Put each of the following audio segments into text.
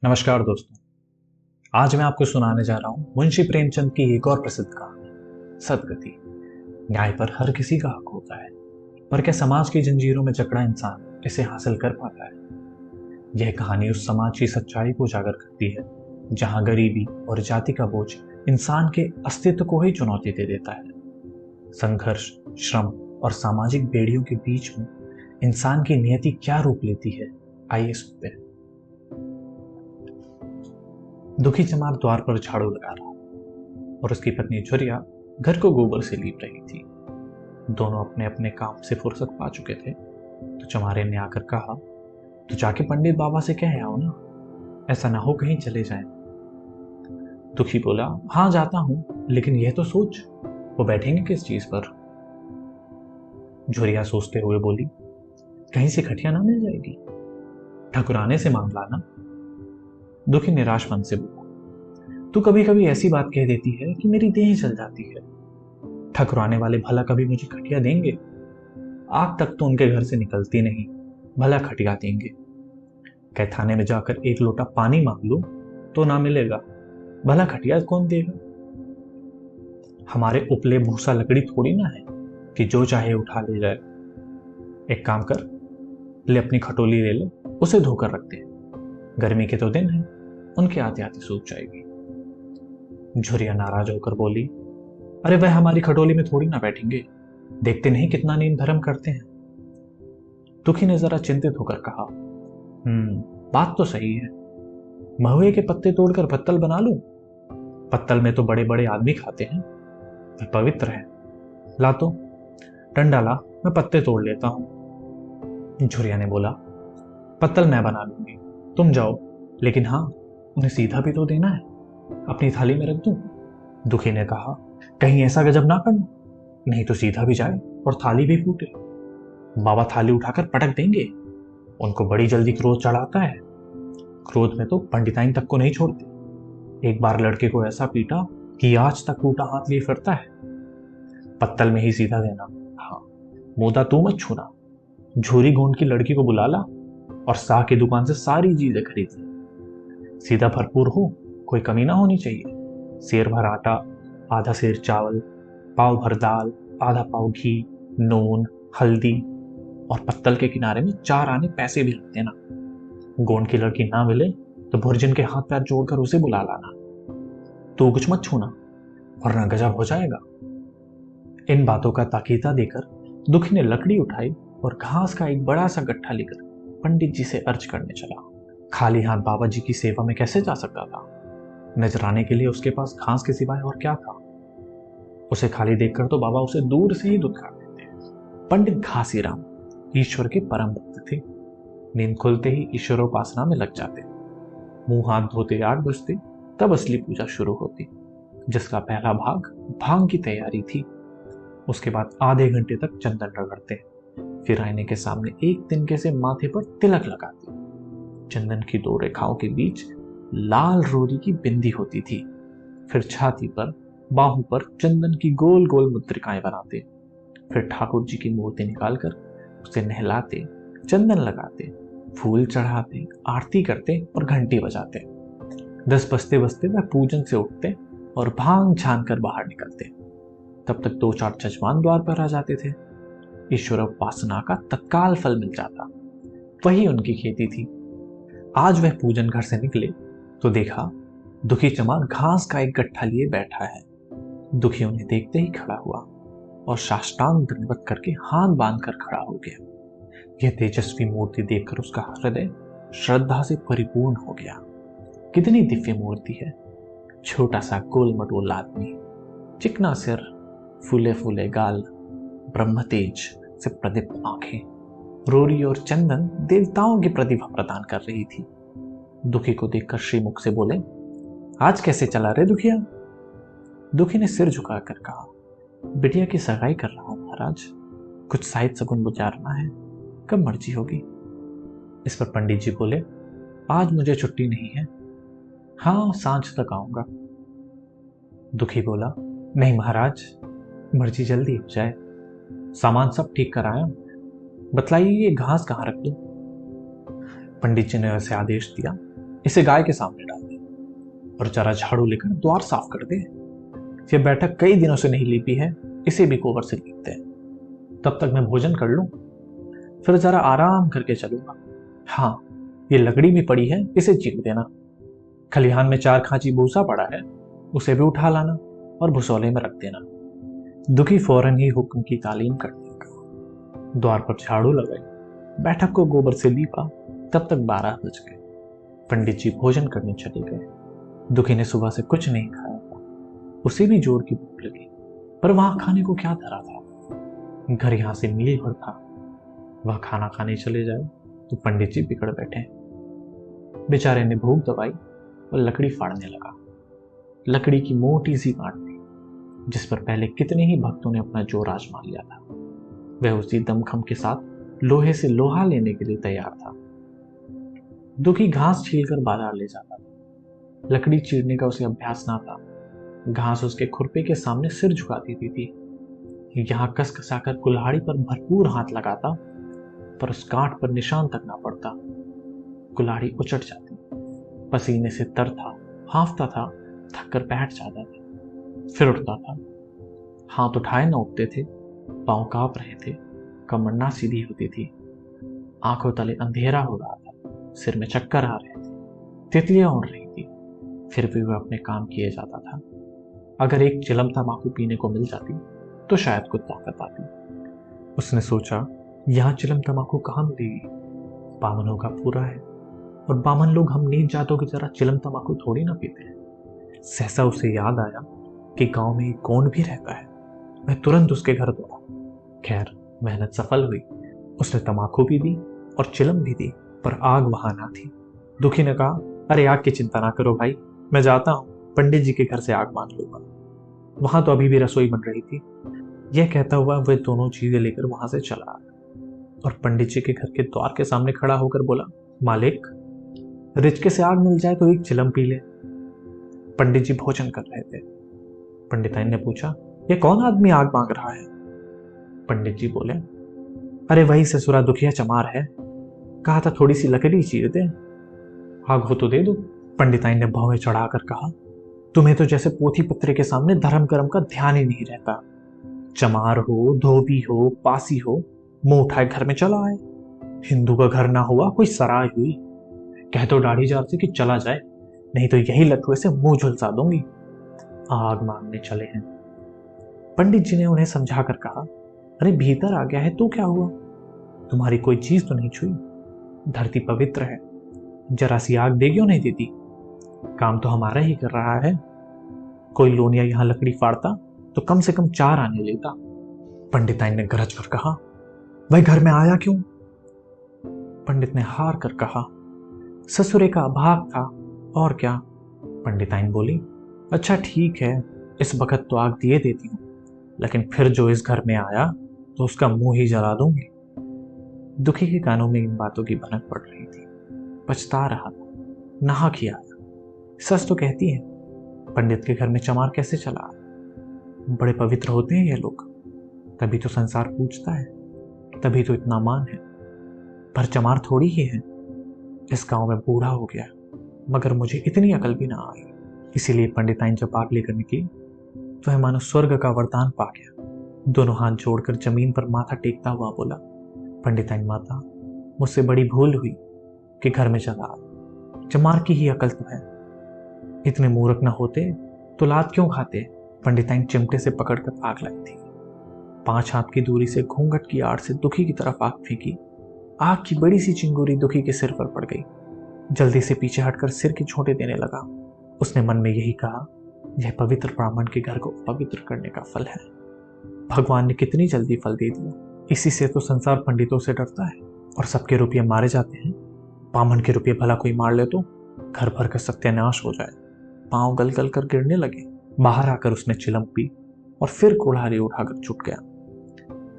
नमस्कार दोस्तों। आज मैं आपको सुनाने जा रहा हूं मुंशी प्रेमचंद की एक और प्रसिद्ध कहानी सदगति। न्याय पर हर किसी का हक होता है, पर क्या समाज की जंजीरों में जकड़ा इंसान इसे हासिल कर पाता है? यह कहानी उस समाज की सच्चाई को उजागर करती है जहां गरीबी और जाति का बोझ इंसान के अस्तित्व को ही चुनौती दे देता है। संघर्ष, श्रम और सामाजिक बेड़ियों के बीच में इंसान की नियति क्या रूप लेती है, आइए सुनते हैं। दुखी चमार द्वार पर झाड़ू लगा रहा और उसकी पत्नी छुरिया घर को गोबर से लीप रही थी। दोनों अपने अपने काम से फुर्सत पा चुके थे तो चमारे ने आकर कहा, तो जाके पंडित बाबा से कह आओ ना, ऐसा ना हो कहीं चले जाएं। दुखी बोला, हाँ जाता हूं, लेकिन यह तो सोच वो बैठेंगे किस चीज पर। झुरिया सोचते हुए बोली, कहीं से खटिया ना मिल जाएगी, ठकुराने से मांग लाना। दुखी निराश मन से बोला, तू कभी कभी ऐसी बात कह देती है कि मेरी देह चल जाती है। ठकुराने वाले भला कभी मुझे खटिया देंगे? आग तक तो उनके घर से निकलती नहीं, भला खटिया देंगे? कह थाने में जाकर एक लोटा पानी मांग लूं तो ना मिलेगा, भला खटिया कौन देगा? हमारे उपले भूसा लकड़ी थोड़ी ना है कि जो चाहे उठा ले जाए। एक काम कर, ले अपनी खटोली ले ले, उसे धोकर रख दे। गर्मी के तो दिन है, उनके आते आते सूख जाएगी। झुरिया नाराज होकर बोली, अरे वह हमारी खटोली में थोड़ी ना बैठेंगे, देखते नहीं कितना नींद धर्म करते हैं। दुखी ने जरा चिंतित होकर कहा, बात तो सही है, महुए के पत्ते तोड़कर पत्तल बना लूं? पत्तल में तो बड़े बड़े आदमी खाते हैं, वे पवित्र है। ला तो डंडा ला, मैं पत्ते तोड़ लेता हूं। झुरिया ने बोला, पत्तल मैं बना लूंगी, तुम जाओ, लेकिन हाँ, उन्हें सीधा भी तो देना है, अपनी थाली में रख दूं? दुखी ने कहा, कहीं ऐसा गजब ना करना, नहीं तो सीधा भी जाए और थाली भी फूटे। बाबा थाली उठाकर पटक देंगे, उनको बड़ी जल्दी क्रोध चढ़ाता है। क्रोध में तो पंडिताइन तक को नहीं छोड़ते। एक बार लड़के को ऐसा पीटा कि आज तक टूटा हाथ लिए फिरता है। पत्तल में ही सीधा देना, हाँ, मोदा तू मत छूना। झूरी गोंड की लड़की को बुला ला और शाह की दुकान से सारी चीजें खरीद ले। सीधा भरपूर हो, कोई कमी ना होनी चाहिए। सेर भर आटा, आधा सेर चावल, पाव भर दाल, आधा पाव घी, नून, हल्दी, और पत्तल के किनारे में 4 आने पैसे भी रख देना। गोंड की लड़की ना मिले तो भुर्जन के हाथ पैर जोड़कर उसे बुला लाना। तू कुछ मत छूना, वरना गजब हो जाएगा। इन बातों का ताकीदा देकर दुखी ने लकड़ी उठाई और घास का एक बड़ा सा गट्ठा लेकर पंडित जी से अर्ज करने चला। खाली हाथ बाबा जी की सेवा में कैसे जा सकता था? नजराने के लिए उसके पास घास के सिवाय और क्या था? उसे खाली देखकर तो बाबा उसे दूर से ही दुत्कार देते। पंडित घासीराम ईश्वर के परम भक्त थे। नींद खुलते ही ईश्वरोपासना में लग जाते। मुंह हाथ धोते 8 बजते, तब असली पूजा शुरू होती, जिसका पहला भाग भांग की तैयारी थी। उसके बाद आधे घंटे तक चंदन रगड़ते, फिर आईने के सामने एक तिनके से माथे पर तिलक लगाते। चंदन की 2 रेखाओं के बीच लाल रोरी की बिंदी होती थी। फिर छाती पर, बाहों पर चंदन की गोल गोल मुद्रिकाएं बनाते। फिर ठाकुर जी की मूर्ति निकालकर उसे नहलाते, चंदन लगाते, फूल चढ़ाते, आरती करते और घंटी बजाते। 10 बजते बजते वह पूजन से उठते और भांग छान कर बाहर निकलते। तब तक 2-4 जजमान द्वार पर आ जाते थे। ईश्वर उपासना का तत्काल फल मिल जाता। वही उनकी खेती थी। आज वह पूजन घर से निकले तो देखा दुखी चमार घास का एक गट्ठा लिए बैठा है। दुखी उन्हें देखते ही खड़ा हुआ और साष्टांग दंडवत करके हाथ बांधकर खड़ा हो गया। यह तेजस्वी मूर्ति देखकर उसका हृदय श्रद्धा से परिपूर्ण हो गया। कितनी दिव्य मूर्ति है! छोटा सा गोल मटोल आदमी, चिकना सिर, फूले फूले गाल, ब्रह्म तेज से प्रदीप्त आंखें, रोरी और चंदन देवताओं की प्रतिभा प्रदान कर रही थी। दुखी को देखकर श्रीमुख से बोले, आज कैसे चला रे दुखिया? दुखी ने सिर झुकाकर कहा, बिटिया की सगाई कर रहा हूं महाराज, कुछ साहित्य सगुन गुजारना है, कब मर्जी होगी। इस पर पंडित जी बोले, आज मुझे छुट्टी नहीं है, हाँ सांझ तक आऊंगा। दुखी बोला, नहीं महाराज, मर्जी जल्दी हो जाए, सामान सब ठीक कराया, बतलाइए ये घास कहाँ रख दूं? पंडित जी ने उसे आदेश दिया, इसे गाय के सामने डाल दे और जरा झाड़ू लेकर द्वार साफ कर दे। ये बैठक कई दिनों से नहीं लीपी है, इसे भी गोबर से लीपते हैं। तब तक मैं भोजन कर लूं, फिर जरा आराम करके चलूंगा। हाँ, ये लकड़ी भी पड़ी है, इसे चीर देना। खलिहान में 4 खांची भूसा पड़ा है, उसे भी उठा लाना और भुसौले में रख देना। दुखी फौरन ही हुक्म की तालीम कर देगा। द्वार पर झाड़ू लगाई, बैठक को गोबर से लीपा। तब तक 12 बज गए। पंडित जी भोजन करने चले गए। दुखी ने सुबह से कुछ नहीं खाया था, उसे भी जोर की भूख लगी, पर वहां खाने को क्या धरा था। घर यहां से मील भर था। वह खाना खाने चले जाए तो पंडित जी बिगड़ बैठे। बेचारे ने भूख दबाई और लकड़ी फाड़ने लगा। लकड़ी की मोटी सी गांठ थी, जिस पर पहले कितने ही भक्तों ने अपना जोर आजमा लिया था। वह उसी दमखम के साथ लोहे से लोहा लेने के लिए तैयार था। दुखी घास छीलकर बाजार ले जाता था। लकड़ी चीरने का उसे अभ्यास ना था। घास उसके खुरपे के सामने सिर झुका देती थी। यहां कसकसाकर कुल्हाड़ी पर भरपूर हाथ लगाता, पर उस गांठ पर निशान तक ना पड़ता। कुल्हाड़ी उचट जाती। पसीने से तर था, हांफता था, थक कर बैठ जाता था, फिर उठता था। हाथ उठाए न उठते थे, पांव कांप रहे थे, कमर ना सीधी होती थी, आंखों तले अंधेरा हो रहा था, सिर में चक्कर आ रहे थे, तितलियां उड़ रही थी। फिर भी वह अपने काम किए जाता था। अगर एक चिलम तंबाकू पीने को मिल जाती तो शायद कुछ ताकत आती। उसने सोचा, यहां चिलम तंबाकू कहाँ मिलेगी? बामनों का पूरा है, और बामन लोग हम नीच जातों की तरह चिलम तंबाकू थोड़ी ना पीते हैं। सहसा उसे याद आया कि गांव में एक गोंड भी रहता है। वह तुरंत उसके घर दौड़ा। खैर, मेहनत सफल हुई। उसने तंबाकू भी दी और चिलम भी दी, पर आग वहां ना थी। दुखी ने कहा, अरे आग की चिंता ना करो भाई, मैं जाता हूं, पंडित जी के घर से आग मांग लूंगा। वहां तो अभी भी रसोई बन रही थी। यह कहता हुआ वह दोनों चीजें लेकर वहां से चला आया और पंडित जी के घर के द्वार के सामने खड़ा होकर बोला, मालिक, रिचके से आग मिल जाए तो एक चिलम पी ले। पंडित जी भोजन कर रहे थे। पंडिताइन ने पूछा, यह कौन आदमी आग मांग रहा है? पंडित जी बोले, अरे वही ससुरा दुखिया चमार है, कहा था थोड़ी सी लकड़ी चीर दे, आग हो तो दे दो। पंडिताइन ने भौं चढ़ाकर कहा, तुम्हें तो जैसे पोथी पत्रे के सामने धर्म कर्म का ध्यान ही नहीं रहता। चमार हो, धोबी हो, पासी हो, मुंह उठाए घर में चला आए। हिंदू का घर ना हुआ कोई सराय हुई। कह दो दाढ़ी जार से कि चला जाए, नहीं तो यही लठुए से मुंह झुलसा दूंगी। आग मांगने चले हैं। पंडित जी ने उन्हें समझा कर कहा, अरे भीतर आ गया है तो क्या हुआ? तुम्हारी कोई चीज तो नहीं छुई। धरती पवित्र है, जरा सी आग देगी और नहीं देती? काम तो हमारा ही कर रहा है। कोई लोनिया यहां लकड़ी फाड़ता तो कम से कम 4 आने लेता। पंडिताइन ने गरज कर कहा, वह घर में आया क्यों? पंडित ने हार कर कहा, ससुरे का अभाग था, और क्या? पंडिताइन बोली, अच्छा ठीक है, इस वक्त तो आग दिए देती हूं, लेकिन फिर जो इस घर में आया तो उसका मुंह ही जला दूंगी। दुखी के कानों में इन बातों की भनक पड़ रही थी। पछता रहा था, नहा किया आया। सच तो कहती है, पंडित के घर में चमार कैसे चला? बड़े पवित्र होते हैं ये लोग, तभी तो संसार पूछता है, तभी तो इतना मान है। पर चमार थोड़ी ही है। इस गांव में बूढ़ा हो गया, मगर मुझे इतनी अकल भी ना आई। इसीलिए पंडिताइन जब आग लेकर निकली तो वह मानो स्वर्ग का वरदान पा गया। दोनों हाथ जोड़कर जमीन पर माथा टेकता हुआ बोला, पंडिताइन माता, मुझसे बड़ी भूल हुई कि घर में चला। चमार की ही अकल तो है, इतने मूर्ख न होते तो लात क्यों खाते? पंडिताइन चिमटे से पकड़कर आग लाई थी। 5 हाथ की दूरी से घूंघट की आड़ से दुखी की तरफ आग फेंकी। आग की बड़ी सी चिंगूरी दुखी के सिर पर पड़ गई। जल्दी से पीछे हटकर सिर की छोटे देने लगा। उसने मन में यही कहा, यह पवित्र ब्राह्मण के घर को पवित्र करने का फल है। भगवान ने कितनी जल्दी फल दे दिया। इसी से तो संसार पंडितों से डरता है और सबके रुपये मारे जाते हैं। बामन के रुपये भला कोई मार ले तो घर भर का सत्यानाश हो जाए। पांव गल गल कर गिरने लगे। बाहर आकर उसने चिलम पी और फिर कुल्हाड़ी उठाकर छुट गया।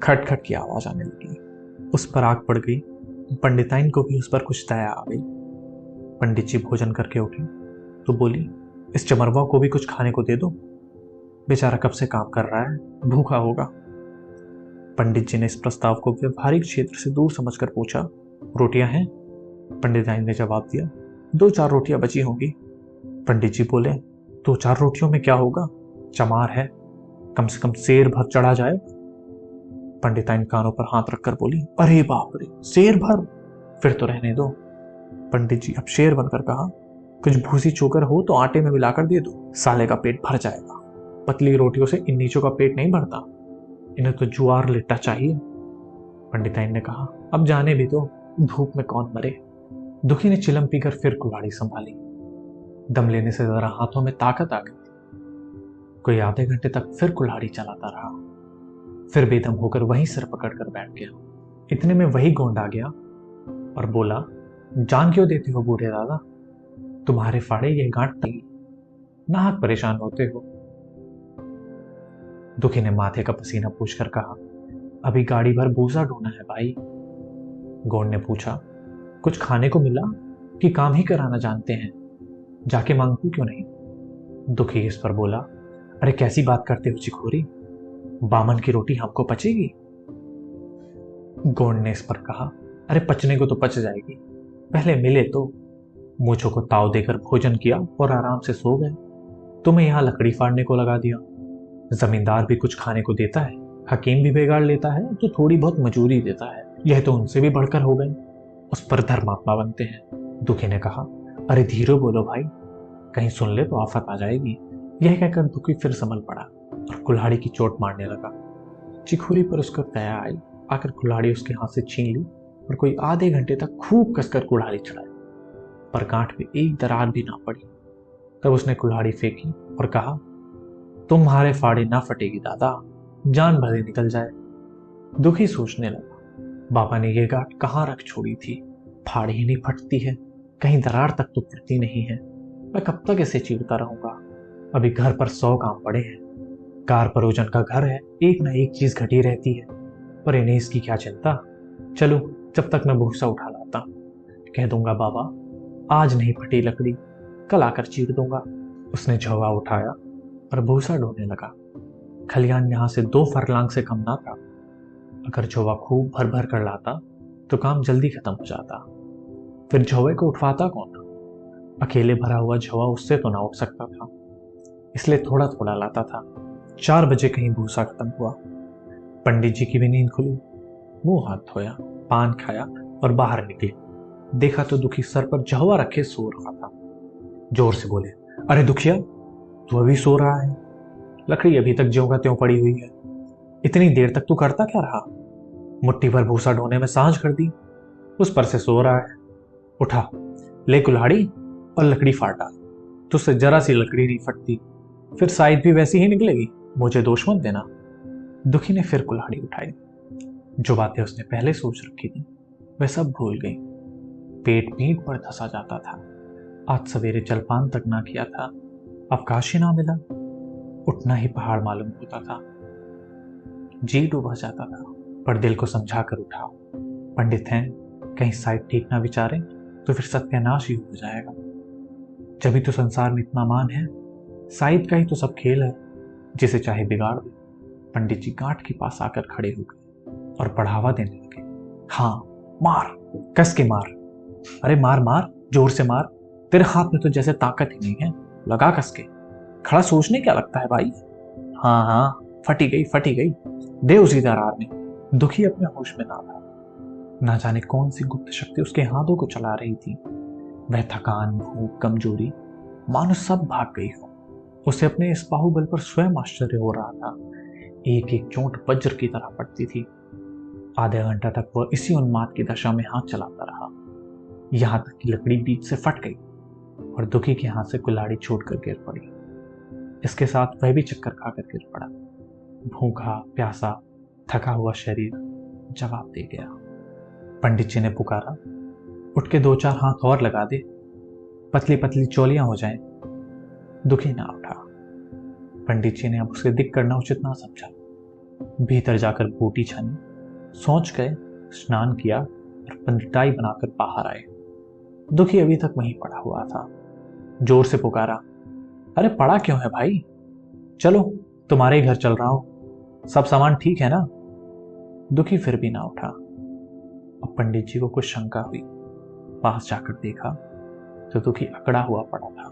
खटखट की आवाज आने लगी। उस पर आग पड़ गई। पंडिताइन को भी उस पर कुछ दया आ गई। पंडित जी भोजन करके उठे तो बोली, इस चमरवा को भी कुछ खाने को दे दो, बेचारा कब से काम कर रहा है, भूखा होगा। पंडित जी ने इस प्रस्ताव को व्यवहारिक क्षेत्र से दूर समझकर पूछा, रोटियां हैं? पंडिताइन ने जवाब दिया, दो चार रोटियां बची होंगी। पंडित जी बोले, दो चार रोटियों में क्या होगा, चमार है, कम से कम शेर भर चढ़ा जाए। पंडिताइन कानों पर हाथ रखकर बोली, अरे बाप रे, शेर भर, फिर तो रहने दो। पंडित जी अब शेर बनकर कहा, कुछ भूसी चोकर हो तो आटे में मिलाकर दे दो, साले का पेट भर जाएगा। पतली रोटियों से इन नीचों का पेट नहीं भरता, इन्हें तो जुआर लिट्टा चाहिए। पंडिताइन ने कहा, अब जाने भी दो, धूप में कौन मरे। दुखी ने चिलम पीकर फिर कुल्हाड़ी संभाली। दम लेने से जरा हाथों में ताकत आ गई। कोई आधे घंटे तक फिर कुल्हाड़ी चलाता रहा, फिर बेदम होकर वहीं सिर पकड़कर बैठ गया। इतने में वही गोंड आ गया और बोला, जान क्यों देते हो बूढ़े दादा, तुम्हारे फाड़े ये गांठ तली, नाहक परेशान होते हो। दुखी ने माथे का पसीना पूछकर कहा, अभी गाड़ी भर भूसा ढूंढना है भाई। गोंड ने पूछा, कुछ खाने को मिला कि काम ही कराना जानते हैं, जाके मांगू क्यों नहीं। दुखी इस पर बोला, अरे कैसी बात करते हो चिखोरी, बामन की रोटी हमको पचेगी। गोंड ने इस पर कहा, अरे पचने को तो पच जाएगी, पहले मिले तो। मूछों को ताव देकर भोजन किया और आराम से सो गए। तुम्हें यहां लकड़ी फाड़ने को लगा दिया। जमींदार भी कुछ खाने को देता है, हकीम भी बिगाड़ लेता है तो थोड़ी बहुत मजूरी देता है, यह तो उनसे भी बढ़कर हो गए, उस पर धर्मात्मा बनते हैं। दुखी ने कहा, अरे धीरे बोलो भाई, कहीं सुन ले तो आफत आ जाएगी। यह कहकर दुखी फिर संभल पड़ा और कुल्हाड़ी की चोट मारने लगा। चिखोरी पर उसको दया आई, आकर कुल्हाड़ी उसके हाथ से छीन ली और कोई आधे घंटे तक खूब कसकर कुल्हाड़ी चढ़ाई, पर गांठ में एक दरार भी ना पड़ी। तब उसने कुल्हाड़ी फेंकी और कहा, तुम्हारे फाड़े ना फटेगी दादा, जान भले निकल जाए। दुखी सोचने लगा, बाबा ने ये गांठ कहाँ रख छोड़ी थी, फाड़ी ही नहीं फटती है, कहीं दरार तक तो पड़ती नहीं है, मैं कब तक इसे चीरता रहूंगा। अभी घर पर 100 काम पड़े हैं, कार परोजन का घर है, एक ना एक चीज घटी रहती है, पर इन्हें इसकी क्या चिंता। चलो जब तक मैं भूसा उठा लाता, कह दूंगा बाबा आज नहीं फटी लकड़ी, कल आकर चीर दूंगा। उसने झवा उठाया और भूसा ढोने लगा। खलियान यहां से 2 फरलांग से कम ना था। अगर झोवा खूब भर भर कर लाता तो काम जल्दी खत्म हो जाता। फिर झोवे को उठवाता कौन, अकेले भरा हुआ झोवा उससे तो ना उठ सकता था, इसलिए थोड़ा थोड़ा लाता था। 4 बजे कहीं भूसा खत्म हुआ। पंडित जी की भी नींद खुली, मुंह हाथ धोया, पान खाया और बाहर निकले। देखा तो दुखी सर पर झवा रखे सो रहा था। जोर से बोले, अरे दुखिया, तू अभी सो रहा है, लकड़ी अभी तक ज्यों का त्यों पड़ी हुई है, इतनी देर तक तू करता क्या रहा। मुट्ठी भर भूसा ढोने में सांझ कर दी, उस पर से सो रहा है। उठा, ले कुल्हाड़ी और लकड़ी फाड़ डाल, तुझसे जरा सी लकड़ी नहीं फटती, फिर साइड भी वैसी ही निकलेगी, मुझे दोष मत देना। दुखी ने फिर कुल्हाड़ी उठाई। जो बातें उसने पहले सोच रखी थी वह सब भूल गई। पेट पीठ पर धंसा जाता था। आज सवेरे जलपान तक ना किया था, अवकाश ही ना मिला, उठना ही पहाड़ मालूम होता था। जी डूबा जाता था, पर दिल को समझा कर उठा। पंडित हैं, कहीं साइड ठीक ना विचारें तो फिर सत्यानाश ही हो जाएगा। जब भी तो संसार में इतना मान है, साइड का ही तो सब खेल है, जिसे चाहे बिगाड़ दे। पंडित जी गांठ के पास आकर खड़े हो गए और बढ़ावा देने लगे। हाँ मार, कस के मार, अरे मार मार, जोर से मार, तेरे हाथ में तो जैसे ताकत ही नहीं है, लगा कस के। खड़ा सोचने क्या लगता है भाई। हाँ हाँ, फटी गई, दे उसी दरार में। दुखी अपने होश में ना था। ना जाने कौन सी गुप्त शक्ति उसके हाथों को चला रही थी। वह थकान, भूख, कमजोरी मानो सब भाग गई हो। उसे अपने इस बाहुबल पर स्वयं आश्चर्य हो रहा था। एक एक चोट वज्र की तरह पड़ती थी। आधे घंटा तक वह इसी उन्माद की दशा में हाथ चलाता रहा, यहां तक कि लकड़ी बीच से फट गई और दुखी के हाथ से कुल्हाड़ी छूटकर गिर पड़ी। इसके साथ वह भी चक्कर खाकर गिर पड़ा। भूखा प्यासा थका हुआ शरीर जवाब दे गया। पंडित जी ने पुकारा, उठ के 2-4 हाथ और लगा दे, पतली पतली चोलियां हो जाएं। दुखी ना उठा। पंडित जी ने अब उसके दिक करना उचित ना समझा। भीतर जाकर बूटी छानी, सोच गए, स्नान किया और पंडिताई बनाकर बाहर आए। दुखी अभी तक वहीं पड़ा हुआ था। जोर से पुकारा, अरे पड़ा क्यों है भाई, चलो तुम्हारे ही घर चल रहा हूं, सब सामान ठीक है ना। दुखी फिर भी ना उठा। अब पंडित जी को कुछ शंका हुई, पास जाकर देखा तो दुखी अकड़ा हुआ पड़ा था।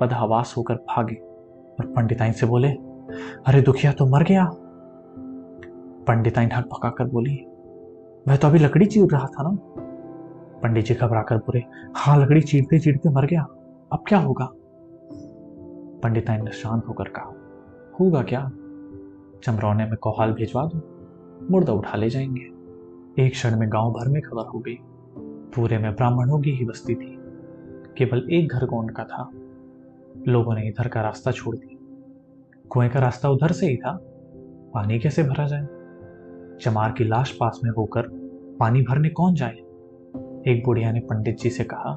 बदहवास होकर भागे और पंडिताइन से बोले, अरे दुखिया तो मर गया। पंडिताइन हक पकाकर बोली, वह तो अभी लकड़ी चीर रहा था ना। पंडित जी घबराकर बोले, हाँ लकड़ी चीरते चीरते मर गया, अब क्या होगा। पंडिताइन ने शांत होकर कहा, होगा क्या, चमरौने में कोहाल भिजवा दो, मुर्दा उठा ले जाएंगे। एक क्षण में गांव भर में खबर हो गई। पूरे में ब्राह्मणों की ही बस्ती थी। केवल एक घर गोंड का था। लोगों ने इधर का रास्ता छोड़ दिया। कुएं का रास्ता उधर से ही था, पानी कैसे भरा जाए। चमार की लाश पास में होकर पानी भरने कौन जाए। एक बुढ़िया ने पंडित जी से कहा,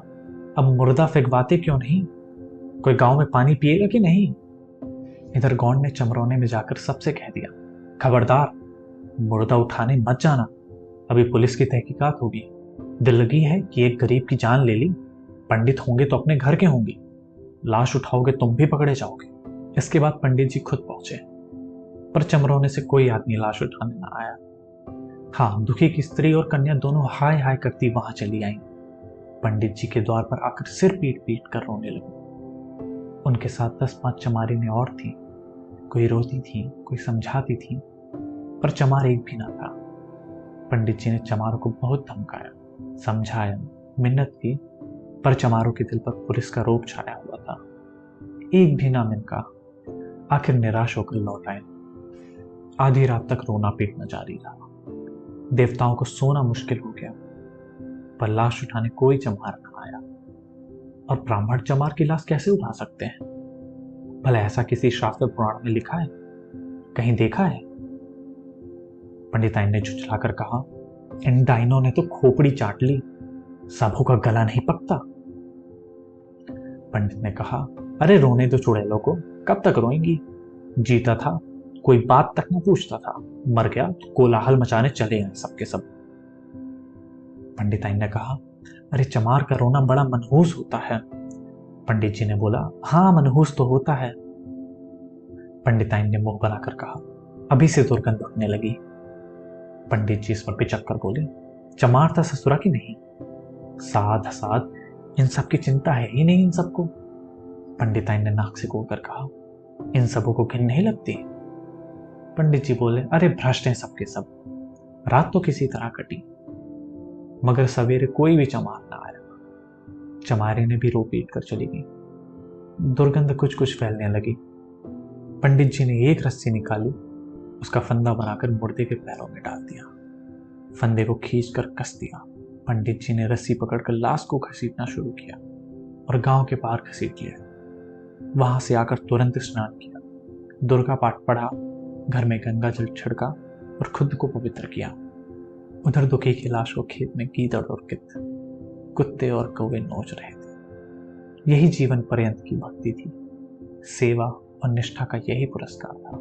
अब मुर्दा फेंकवाते क्यों नहीं, कोई गांव में पानी पिएगा कि नहीं। इधर गौंड ने चमरौने में जाकर सबसे कह दिया, खबरदार मुर्दा उठाने मत जाना, अभी पुलिस की तहकीकात होगी। दिल लगी है कि एक गरीब की जान ले ली, पंडित होंगे तो अपने घर के होंगे, लाश उठाओगे तुम भी पकड़े जाओगे। इसके बाद पंडित जी खुद पहुंचे, पर चमरौने से कोई आदमी लाश उठाने न आया। हाँ, दुखी की स्त्री और कन्या दोनों हाय हाय करती वहां चली आई। पंडित जी के द्वार पर आकर सिर पीट पीट कर रोने लगी। उनके साथ 10-5 चमारिनें और थीं। कोई रोती थी, कोई समझाती थी, पर चमार एक भी ना था। पंडित जी ने चमारों को बहुत धमकाया, समझाया, मिन्नत की, पर चमारों के दिल पर पुलिस का रोब छाया हुआ था। एक भी ना मिनका। आखिर निराश होकर लौट आए। आधी रात तक रोना पीटना जारी रहा। देवताओं को सोना मुश्किल हो गया, पर लाश उठाने कोई चमार न आया। और ब्राह्मण चमार की लाश कैसे उठा सकते हैं। भला ऐसा किसी शास्त्र पुराण में लिखा है, कहीं देखा है। पंडिताइन ने झुठलाकर कहा, इन डाइनों ने तो खोपड़ी चाट ली, सबों का गला नहीं पकता। पंडित ने कहा, अरे रोने दो चुड़ैलों को, कब तक रोएंगी। जीता था कोई बात तक न पूछता था, मर गया तो कोलाहल मचाने चले हैं सबके सब। पंडिताइन ने कहा, अरे चमार का रोना बड़ा मनहूस होता है। पंडित जी ने बोला, हाँ मनहूस तो होता है। पंडिताइन ने मुंह बनाकर कहा, अभी से दुर्गंध उठने लगी। पंडित जी इस पर पिचक कर बोले, चमार था ससुरा की नहीं, साध साध इन सब की चिंता है ही नहीं इन सबको। पंडिताइन ने नाक से कोड़कर कहा, इन सबों को घिन नहीं लगती। पंडित जी बोले, अरे भ्रष्ट हैं सबके सब। रात तो किसी तरह कटी, मगर सवेरे कोई भी चमार ना आया। चमारी ने भी रो पीट कर चली गई। दुर्गंध कुछ कुछ फैलने लगी। पंडित जी ने एक रस्सी निकाली, उसका फंदा बनाकर मुर्दे के पैरों में डाल दिया। फंदे को खींचकर कस दिया। पंडित जी ने रस्सी पकड़कर लाश को घसीटना शुरू किया और गांव के पार घसीट लिया। वहां से आकर तुरंत स्नान किया, दुर्गा पाठ पढ़ा, घर में गंगा जल छिड़का और खुद को पवित्र किया। उधर दुखी की लाश को खेत में गीदड़ और कुत्ते और कौवे नोच रहे थे। यही जीवन पर्यंत की भक्ति थी। सेवा और निष्ठा का यही पुरस्कार था।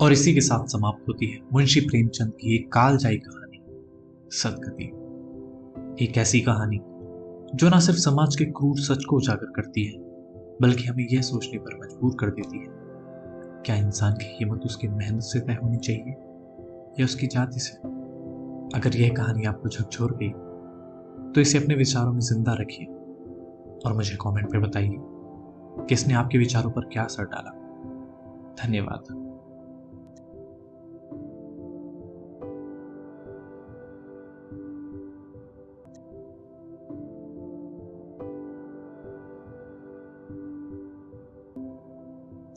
और इसी के साथ समाप्त होती है मुंशी प्रेमचंद की एक कालजाई कहानी, सदगति। एक ऐसी कहानी जो न सिर्फ समाज के क्रूर सच को उजागर करती है, बल्कि हमें यह सोचने पर मजबूर कर देती है, क्या इंसान की कीमत उसकी मेहनत से तय होनी चाहिए या उसकी जाति से। अगर यह कहानी आपको झकझोर गई तो इसे अपने विचारों में जिंदा रखिए और मुझे कमेंट में बताइए कि इसने आपके विचारों पर क्या असर डाला। धन्यवाद।